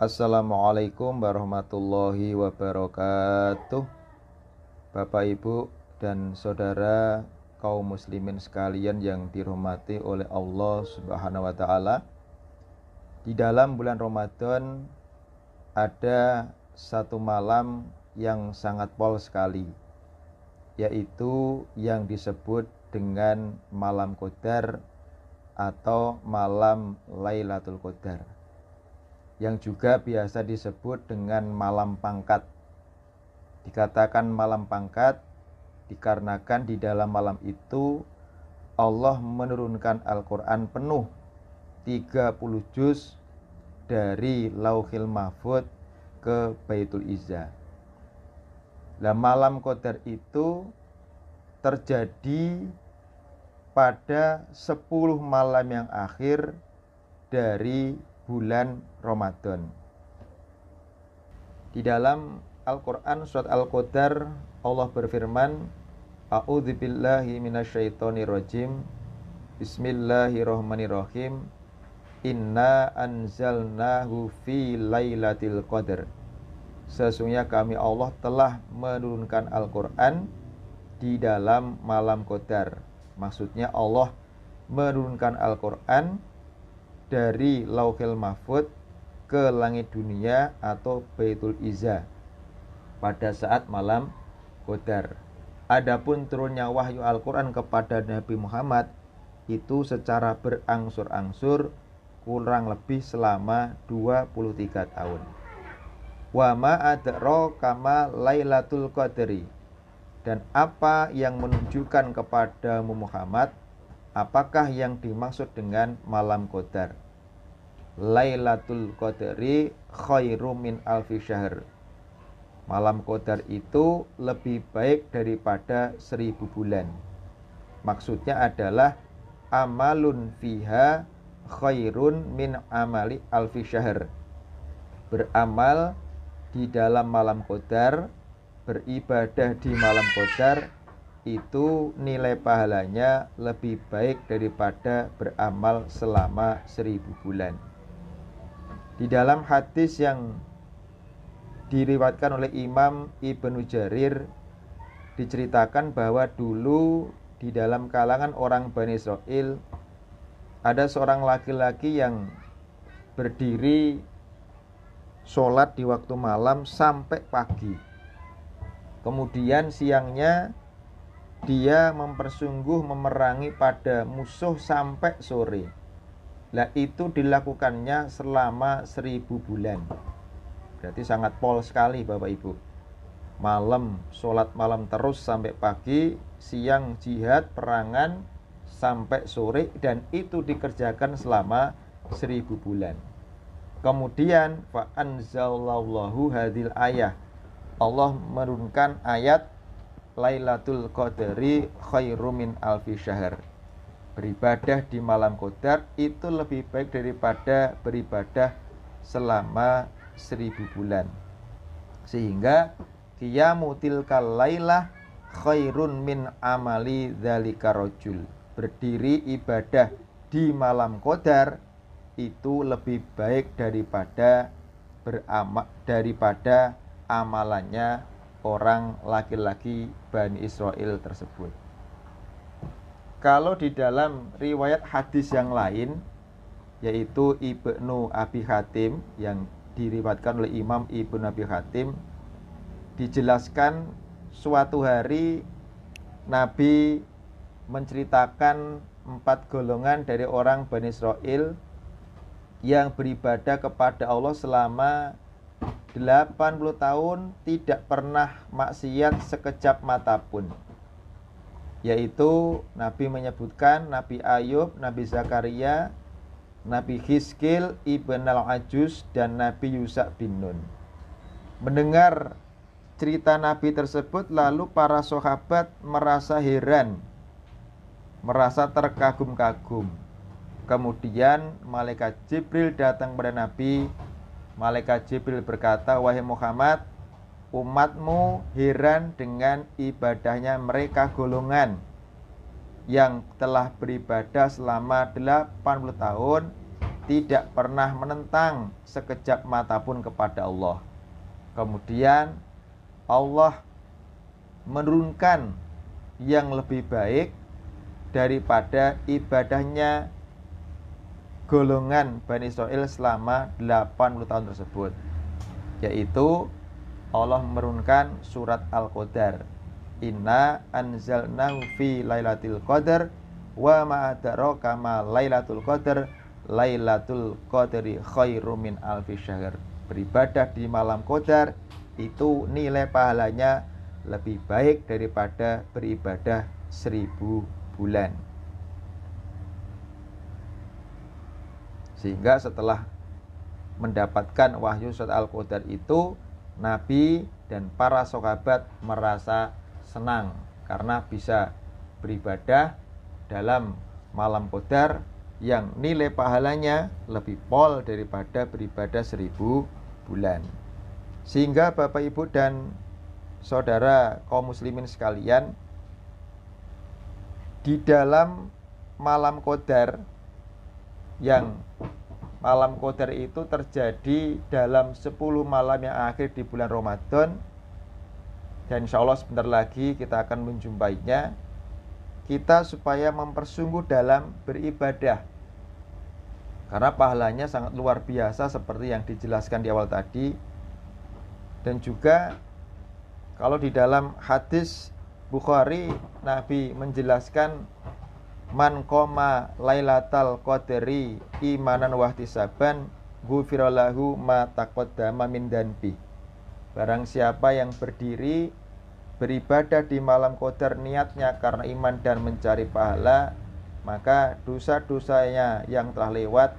Assalamualaikum warahmatullahi wabarakatuh. Bapak, Ibu, dan saudara kaum muslimin sekalian yang dirahmati oleh Allah Subhanahu wa taala. Di dalam bulan Ramadan ada satu malam yang sangat pol sekali, yaitu yang disebut dengan malam Qadar atau malam Lailatul Qadar, yang juga biasa disebut dengan malam pangkat. Dikatakan malam pangkat dikarenakan di dalam malam itu Allah menurunkan Al-Quran penuh 30 juz dari Lauhil Mahfuz ke Baitul Izzah. Nah, malam Qadar itu terjadi pada 10 malam yang akhir dari bulan Ramadan. Di dalam Al-Quran surat Al-Qadar Allah berfirman, A'udzubillahi minasyaitonirrajim, Bismillahirrahmanirrahim, Inna anzalnahu fi lailatul qadar. Sesungguhnya kami Allah telah menurunkan Al-Quran di dalam malam Qadar. Maksudnya Allah menurunkan Al-Quran dari Lauhil Mahfuz ke langit dunia atau Baitul Izzah pada saat malam Qadar. Adapun turunnya wahyu Al-Quran kepada Nabi Muhammad itu secara berangsur-angsur kurang lebih selama 23 tahun. Wa ma adraka ma Lailatul Qadri. Dan apa yang menunjukkan kepada Muhammad apakah yang dimaksud dengan malam Qadar? Lailatul Qadri khairum min alfi syahr. Malam Qadar itu lebih baik daripada 1000 bulan. Maksudnya adalah amalun fiha khairun min amali alfi syahr. Beramal di dalam malam Qadar, beribadah di malam Qadar itu nilai pahalanya lebih baik daripada beramal selama 1000 bulan. Di dalam hadis yang diriwayatkan oleh Imam Ibnu Jarir diceritakan bahwa dulu di dalam kalangan orang Bani Israel ada seorang laki-laki yang berdiri sholat di waktu malam sampai pagi. Kemudian siangnya dia mempersungguh memerangi pada musuh sampai sore. Lah itu dilakukannya selama 1000 bulan. Berarti sangat pol sekali Bapak Ibu. Malam, sholat malam terus sampai pagi, siang jihad, perangan sampai sore, dan itu dikerjakan selama 1000 bulan. Kemudian fa anzalallahu hadil ayah. Allah menurunkan ayat Lailatul Qadri khairum min alfi syahr. Beribadah di malam Qadar itu lebih baik daripada beribadah selama 1000 bulan. Sehingga qiyamu tilkal lailah khairun min amali dzalika rajul. Berdiri ibadah di malam Qadar itu lebih baik daripada amalannya orang laki-laki Bani Israel tersebut. Kalau di dalam riwayat hadis yang lain, yaitu Ibnu Abi Hatim, yang diriwayatkan oleh Imam Ibnu Abi Hatim, dijelaskan suatu hari Nabi menceritakan 4 golongan dari orang Bani Israel yang beribadah kepada Allah selama 80 tahun tidak pernah maksiat sekejap mata pun. Yaitu Nabi menyebutkan Nabi Ayub, Nabi Zakaria, Nabi Hizkil Ibn al-Ajuz, dan Nabi Yusuf bin Nun. Mendengar cerita Nabi tersebut, lalu para sahabat merasa heran, merasa terkagum-kagum. Kemudian malaikat Jibril datang kepada Nabi. Malaikat Jibril berkata, "Wahai Muhammad, umatmu heran dengan ibadahnya mereka golongan yang telah beribadah selama 80 tahun tidak pernah menentang sekejap mata pun kepada Allah. Kemudian Allah menurunkan yang lebih baik daripada ibadahnya golongan Bani Israil selama 80 tahun tersebut, yaitu Allah menurunkan surat Al-Qadar. Inna anzalnahu fi lailatul qadar wa ma adraka ma lailatul qadar lailatul qadri khairum min alfi syahr. Beribadah di malam qadar itu nilai pahalanya lebih baik daripada beribadah 1000 bulan. Sehingga setelah mendapatkan wahyu surat Al-Qadar itu, Nabi dan para sahabat merasa senang karena bisa beribadah dalam malam qadar yang nilai pahalanya lebih pol daripada beribadah 1000 bulan. Sehingga Bapak Ibu dan saudara kaum muslimin sekalian, di dalam malam qadar, yang malam qadar itu terjadi dalam 10 malam yang akhir di bulan Ramadan, dan insya Allah sebentar lagi kita akan menjumpainya. Kita supaya mempersungguh dalam beribadah, karena pahalanya sangat luar biasa seperti yang dijelaskan di awal tadi. Dan juga kalau di dalam hadis Bukhari, Nabi menjelaskan man qoma lailatal qadri imanan wahtisaban ghufira lahu ma taqaddama min danbi. Barang siapa yang berdiri beribadah di malam qadar niatnya karena iman dan mencari pahala, maka dosa-dosanya yang telah lewat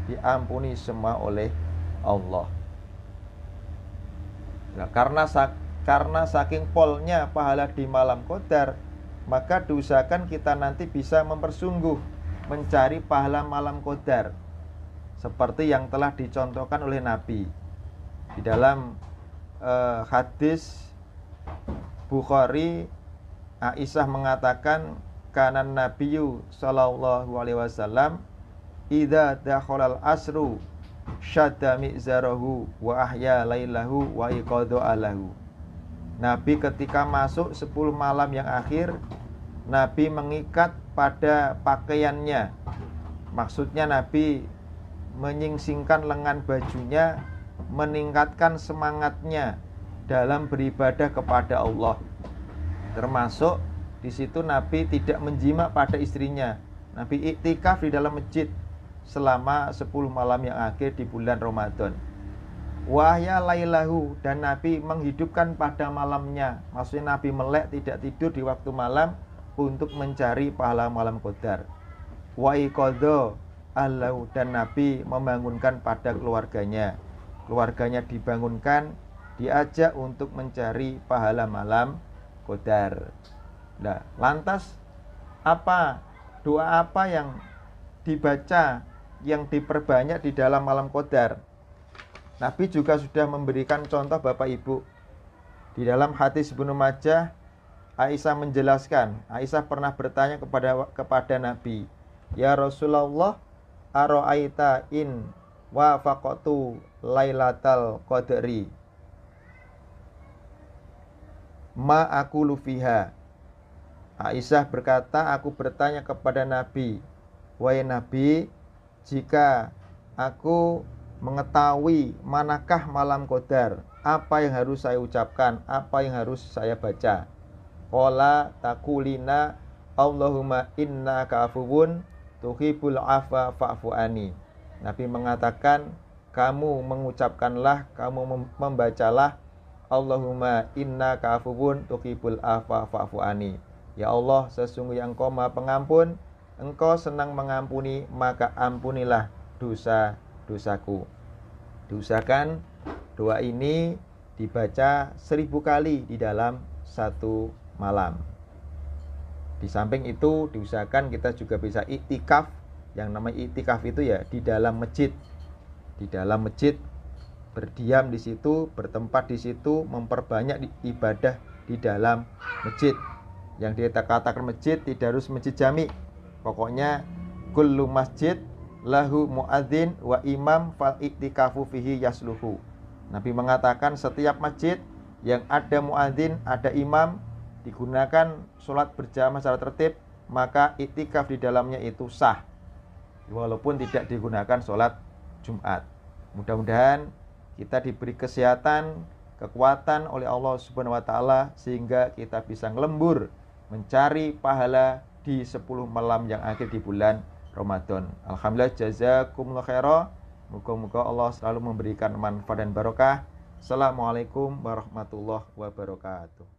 diampuni semua oleh Allah. Nah, karena saking polnya pahala di malam qadar, maka diusahakan kita nanti bisa mempersungguh mencari pahala malam qadar, seperti yang telah dicontohkan oleh Nabi di dalam hadis Bukhari. Aisyah mengatakan, kanan Nabiyyu sallallahu alaihi wasallam idza dakhalal asru syadda mi'zarahu wa ahya lailahu wa iqadha alahu. Nabi ketika masuk 10 malam yang akhir, Nabi mengikat pada pakaiannya. Maksudnya Nabi menyingsingkan lengan bajunya, meningkatkan semangatnya dalam beribadah kepada Allah. Termasuk di situ Nabi tidak menjima pada istrinya. Nabi iktikaf di dalam masjid selama 10 malam yang akhir di bulan Ramadan. Wahya lailahu, dan Nabi menghidupkan pada malamnya. Maksudnya Nabi melek tidak tidur di waktu malam untuk mencari pahala malam qadar. Wa iqadha allahu, dan Nabi membangunkan pada keluarganya. Keluarganya dibangunkan, diajak untuk mencari pahala malam qadar. Nah, lantas doa apa yang dibaca, yang diperbanyak di dalam malam qadar? Nabi juga sudah memberikan contoh Bapak Ibu. Di dalam hadis Ibnu Majah, Aisyah menjelaskan, Aisyah pernah bertanya kepada Nabi, ya Rasulullah, ara'aita in wafaqtu lailatal qadri ma aqulu fiha. Aisyah berkata, aku bertanya kepada Nabi, wahai Nabi, jika aku mengetahui manakah malam qadar, apa yang harus saya ucapkan, apa yang harus saya baca? Qala taqulina Allahumma innaka afuwun tuhibbul afwa fa'fu anni. Nabi mengatakan, kamu mengucapkanlah, kamu membacalah Allahumma innaka afuwun tuhibbul afwa fa'fu anni. Ya Allah, sesungguhnya Engkau Maha Pengampun, Engkau senang mengampuni, maka ampunilah dosa-dosaku. Diusahakan doa ini dibaca 1000 kali di dalam satu malam. Di samping itu diusahakan kita juga bisa iktikaf. Yang namanya iktikaf itu ya di dalam masjid. Di dalam masjid, berdiam di situ, bertempat di situ, memperbanyak ibadah di dalam masjid. Yang kita katakan masjid tidak harus masjid jami. Pokoknya kullu masjid lahu muadzin wa imam fal iktikafu fihi yasluhu. Nabi mengatakan setiap masjid yang ada muadzin, ada imam, digunakan sholat berjamaah secara tertib, maka iktikaf di dalamnya itu sah, walaupun tidak digunakan sholat Jumat. Mudah-mudahan kita diberi kesehatan, kekuatan oleh Allah Subhanahu wa taala sehingga kita bisa ngelembur mencari pahala di 10 malam yang akhir di bulan Ramadan. Alhamdulillah, jazakumullah khairan. Moga-moga Allah selalu memberikan manfaat dan barokah. Assalamualaikum warahmatullahi wabarakatuh.